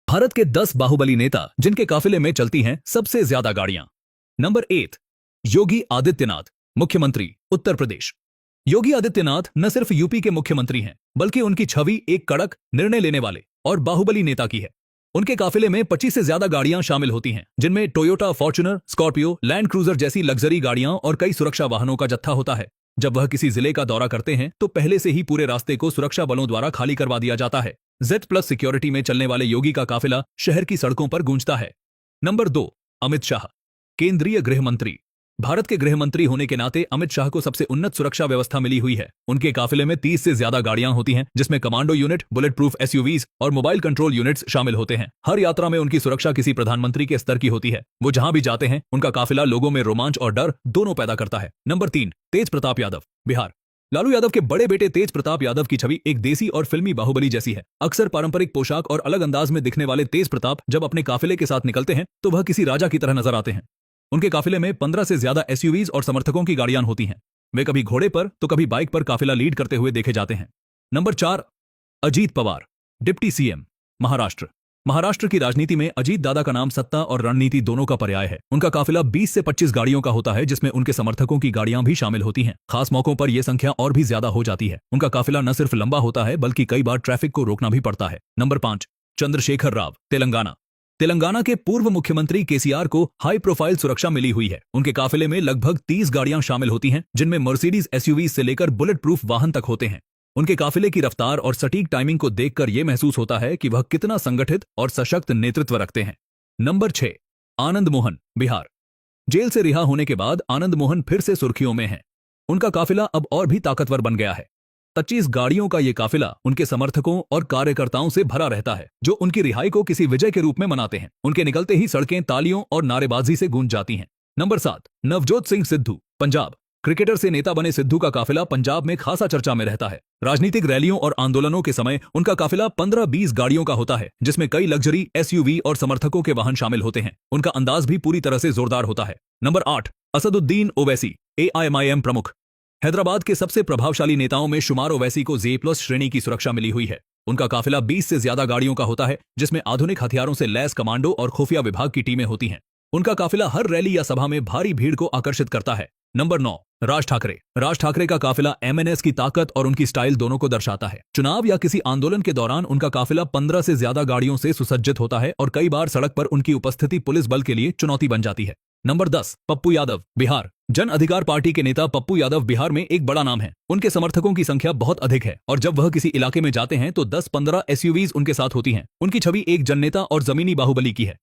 भारत के 10 बाहुबली नेता जिनके काफिले में चलती हैं सबसे ज्यादा गाड़ियां। नंबर 8, योगी आदित्यनाथ, मुख्यमंत्री, उत्तर प्रदेश। योगी आदित्यनाथ न सिर्फ यूपी के मुख्यमंत्री हैं, बल्कि उनकी छवि एक कड़क, निर्णय लेने वाले और बाहुबली नेता की है। उनके काफिले में 25 से ज्यादा गाड़ियां शामिल होती हैं, जिनमें Toyota Fortuner, Scorpio, land cruiser जैसी लग्जरी गाड़ियां और कई सुरक्षा वाहनों का जत्था होता है। जब वह किसी जिले का दौरा करते हैं तो पहले से ही पूरे रास्ते को सुरक्षा बलों द्वारा खाली करवा दिया जाता है। Z+ सिक्योरिटी में चलने वाले योगी का काफिला शहर की सड़कों पर गूंजता है। नंबर 2, अमित शाह, केंद्रीय गृह मंत्री। भारत के गृह मंत्री होने के नाते अमित शाह को सबसे उन्नत सुरक्षा व्यवस्था मिली हुई है। उनके काफिले में 30 से ज्यादा गाड़ियां होती हैं, जिसमें commando unit, bullet proof SUVs और मोबाइल कंट्रोल यूनिट्स शामिल होते हैं। हर यात्रा में उनकी सुरक्षा किसी प्रधानमंत्री के स्तर की होती है। वो जहां भी जाते हैं उनका काफिला लोगों में रोमांच और डर दोनों पैदा करता है। नंबर 3, तेज प्रताप यादव, बिहार। लालू यादव के बड़े बेटे तेज प्रताप यादव की छवि एक देसी और फिल्मी बाहुबली जैसी है। अक्सर पारंपरिक पोशाक और अलग अंदाज में दिखने वाले तेज प्रताप जब अपने काफिले के साथ निकलते हैं तो वह किसी राजा की तरह नजर आते हैं। उनके काफिले में 15 से ज्यादा SUVs और समर्थकों की गाड़ियां होती हैं। वे कभी घोड़े पर तो कभी बाइक पर काफिला लीड करते हुए देखे जाते हैं। Number 4, Ajit Pawar, deputy CM, Maharashtra. Maharashtra की राजनीति में अजीत दादा का नाम सत्ता और रणनीति दोनों का पर्याय है। उनका काफिला 20 से 25 गाड़ियों का होता है, जिसमें उनके समर्थकों की गाड़ियां भी शामिल होती हैं। खास मौकों पर यह संख्या और भी ज्यादा हो जाती है। उनका काफिला न सिर्फ लंबा होता है बल्कि कई बार ट्रैफिक को रोकना भी पड़ता है। नंबर 5, चंद्रशेखर राव, तेलंगाना। तेलंगाना के पूर्व मुख्यमंत्री KCR को हाई प्रोफाइल सुरक्षा मिली हुई है। उनके काफिले में लगभग 30 गाड़ियां शामिल होती हैं, जिनमें मर्सिडीज SUV से लेकर बुलेट प्रूफ वाहन तक होते हैं। उनके काफिले की रफ्तार और सटीक टाइमिंग को देखकर यह महसूस होता है कि वह कितना संगठित और सशक्त नेतृत्व रखते हैं। नंबर 6, आनंद मोहन, बिहार। जेल से रिहा होने के बाद आनंद मोहन फिर से सुर्खियों में हैं। उनका काफिला अब और भी ताकतवर बन गया है। 25 गाड़ियों का ये काफिला उनके समर्थकों और कार्यकर्ताओं से भरा रहता है, जो उनकी रिहाई को किसी विजय के रूप में मनाते हैं। उनके निकलते ही सड़कें तालियों और नारेबाजी से गूंज जाती हैं। नंबर 7, नवजोत सिंह सिद्धू, पंजाब। क्रिकेटर से नेता बने सिद्धू का काफिला पंजाब में खासा चर्चा में रहता है। राजनीतिक रैलियों और आंदोलनों के समय उनका काफिला 15-20 गाड़ियों का होता है, जिसमें कई लग्जरी SUV और समर्थकों के वाहन शामिल होते हैं। उनका अंदाज भी पूरी तरह से जोरदार होता है। नंबर 8, असदुद्दीन ओवैसी, AIMIM प्रमुख। हैदराबाद के सबसे प्रभावशाली नेताओं में शुमार ओवैसी को Z+ श्रेणी की सुरक्षा मिली हुई है। उनका काफिला 20 से ज्यादा गाड़ियों का होता है, जिसमें आधुनिक हथियारों से लैस कमांडो और खुफिया विभाग की टीमें होती हैं। उनका काफिला हर रैली या सभा में भारी भीड़ को आकर्षित करता है। नंबर 9, राज ठाकरे। राज ठाकरे का काफिला MNS की ताकत और उनकी स्टाइल दोनों को दर्शाता है। चुनाव या किसी आंदोलन के दौरान उनका काफिला 15 से ज्यादा गाड़ियों से सुसज्जित होता है और कई बार सड़क पर उनकी उपस्थिति पुलिस बल के लिए चुनौती बन जाती है। नंबर 10, पप्पू यादव, बिहार। जन अधिकार पार्टी के नेता पप्पू यादव बिहार में एक बड़ा नाम है। उनके समर्थकों की संख्या बहुत अधिक है और जब वह किसी इलाके में जाते हैं तो 10-15 SUVs उनके साथ होती हैं। उनकी छवि एक जननेता और जमीनी बाहुबली की है।